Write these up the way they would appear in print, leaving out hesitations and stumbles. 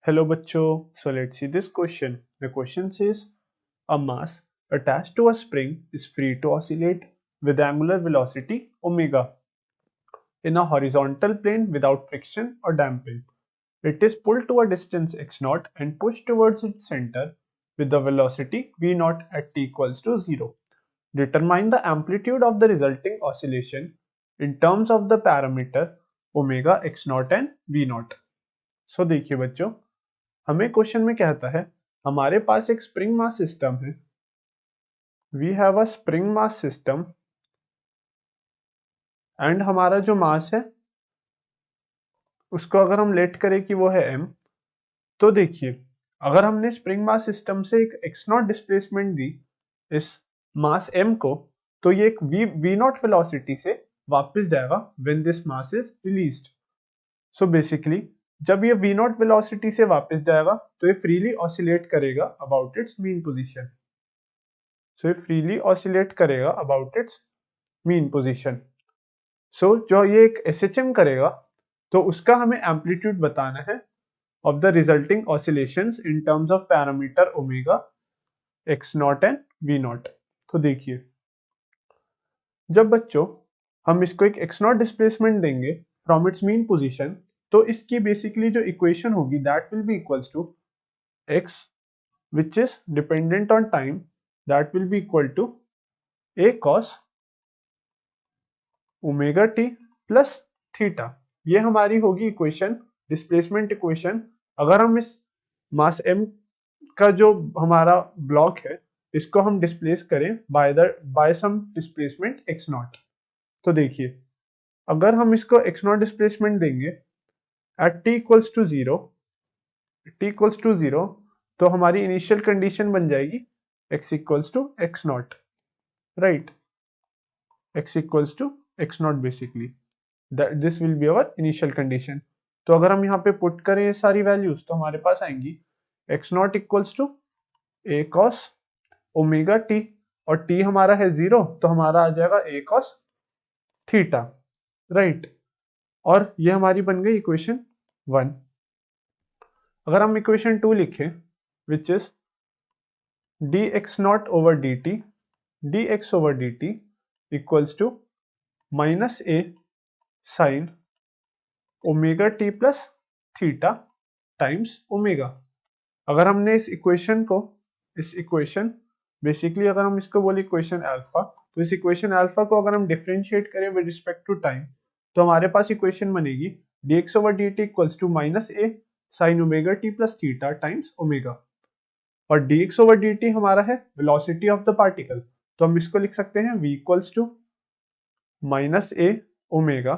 Hello bachcho. So let's see this question. The question says a mass attached to a spring is free to oscillate with angular velocity omega in a horizontal plane without friction or damping. It is pulled to a distance x0 and pushed towards its center with the velocity v0 at t equals to 0. Determine the amplitude of the resulting oscillation in terms of the parameter omega x0 and v0. So देखिए बच्चों, हमें question में कहता है हमारे पास एक spring mass system है. We have a spring mass system and हमारा जो मास है उसको अगर हम लेट करें कि वो है m, तो देखिए अगर हमने स्प्रिंग मास सिस्टम से एक x नॉट डिस्प्लेसमेंट दी इस मास m को, तो ये एक v नॉट वेलोसिटी से वापस जाएगा when this mass is released. So basically जब ये v नॉट वेलोसिटी से वापस जाएगा तो ये फ्रीली ऑसिलेट करेगा अबाउट इट्स मीन पोजीशन. सो ये फ्रीली ऑसिलेट करेगा अबाउट इट्स मीन पोजीशन. सो जो ये एक SHM करेगा तो उसका हमें एम्पलीट्यूड बताना है of the resulting oscillations in terms of parameter omega x0 and v0. तो देखिए जब बच्चों हम इसको एक x0 डिस्प्लेसमेंट देंगे फ्रॉम इट्स मीन पोजीशन, तो इसकी बेसिकली जो इक्वेशन होगी that will be equals to x which is dependent on time, that will be equal to a cos omega T plus theta. ये हमारी होगी इक्वेशन, डिस्प्लेसमेंट इक्वेशन. अगर हम इस मास m का जो हमारा ब्लॉक है इसको हम डिस्प्लेस करें by some displacement x naught, तो देखिए अगर हम इसको x नॉट डिस्प्लेसमेंट देंगे at t equals to zero, तो हमारी इनिशियल कंडीशन बन जाएगी x equals to x naught, right. x equals to x naught basically this will be our initial condition. तो अगर हम यहाँ पे पुट करें ये सारी वैल्यूज तो हमारे पास आएंगी x naught equals to a cos omega t, और t हमारा है 0 तो हमारा आ जाएगा a cos थीटा, राइट. और ये हमारी बन गई इक्वेशन 1. अगर हम इक्वेशन 2 लिखें which is dx naught over dt equals to minus a sine omega T plus theta times omega. अगर हमने इस इक्वेशन बेसिकली अगर हम इसको बोले इक्वेशन अल्फा, तो इस इक्वेशन अल्फा को अगर हम डिफरेंशिएट करें विद रिस्पेक्ट टू टाइम तो हमारे पास इक्वेशन बनेगी dx over dt equals to minus a sine omega T plus theta times omega. और dx ओवर dt हमारा है वेलोसिटी ऑफ द पार्टिकल, तो हम इसको लिख सकते हैं v equals to minus a omega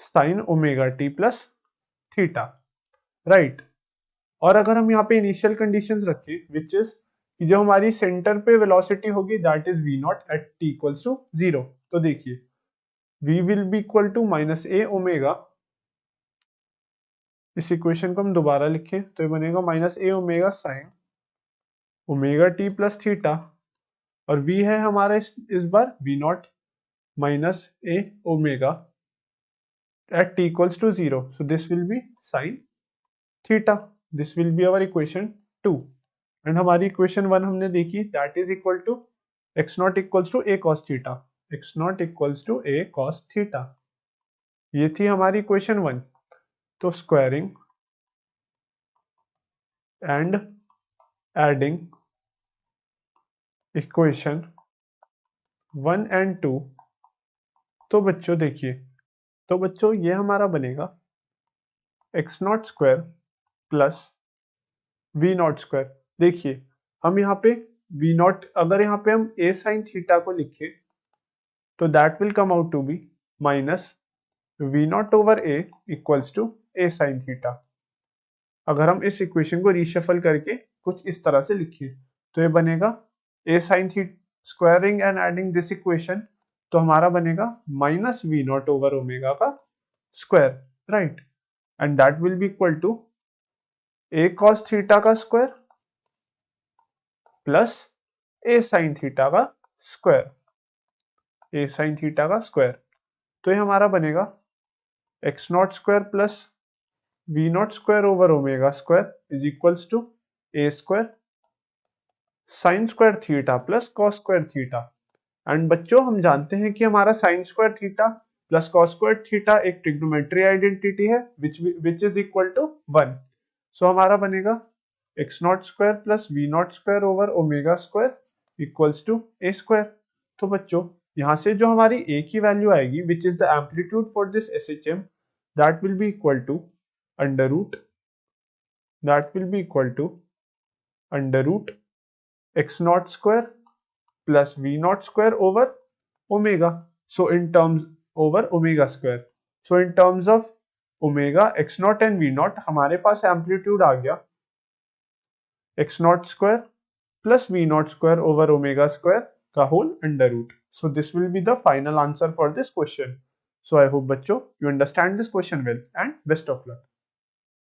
sine omega T plus theta, right. और अगर हम यहाँ पे इनिशियल कंडीशंस रखें विच इज कि जो हमारी सेंटर पे वेलोसिटी होगी that is v naught at t equals to 0, तो देखिए v will be equal to minus a omega. इस इक्वेशन को हम दोबारा लिखें तो ये बनेगा minus a omega sine omega t plus theta, और v है हमारा इस बार v naught minus a omega at t equals to 0. So this will be sin theta. This will be our equation 2. And हमारी equation 1 हमने देखी that is equal to x naught equals to a cos theta. x naught equals to a cos theta. ये थी हमारी equation 1. तो squaring and adding equation 1 and 2. तो बच्चों देखिए, तो बच्चों ये हमारा बनेगा x not square plus v not square. देखिए हम यहाँ पे v नॉट अगर यहाँ पे हम a साइन थीटा को लिखे तो that will come out to be minus v not over a equals to a sine theta. अगर हम इस इक्वेशन को रीशफल करके कुछ इस तरह से लिखिए तो ये बनेगा a sine theta squaring and adding this equation, तो हमारा बनेगा minus v not over omega का square, right. And that will be equal to a cos theta का square plus a sin theta का स्क्वायर, a sin थीटा का square. तो ये हमारा बनेगा x not square plus we not square over omega square is equals to A square sine square theta plus cos square theta. And बच्चों हम जानते हैं कि हमारा sine square theta plus cos square theta एक ट्रिग्नोमेट्री आइडेंटिटी है which is equal to 1। So हमारा बनेगा X naught square plus we not square over omega square equals to A square. तो बच्चों यहाँ से जो हमारी ए की वैल्यू आएगी which is the amplitude for this SHM that will be equal to under root x naught square plus v naught square over omega. So in terms over omega square. So in terms of omega x naught and v naught हमारे पास amplitude आ गया x naught square plus v naught square over omega square का whole under root. So this will be the final answer for this question. So I hope बच्चों you understand this question well and best of luck.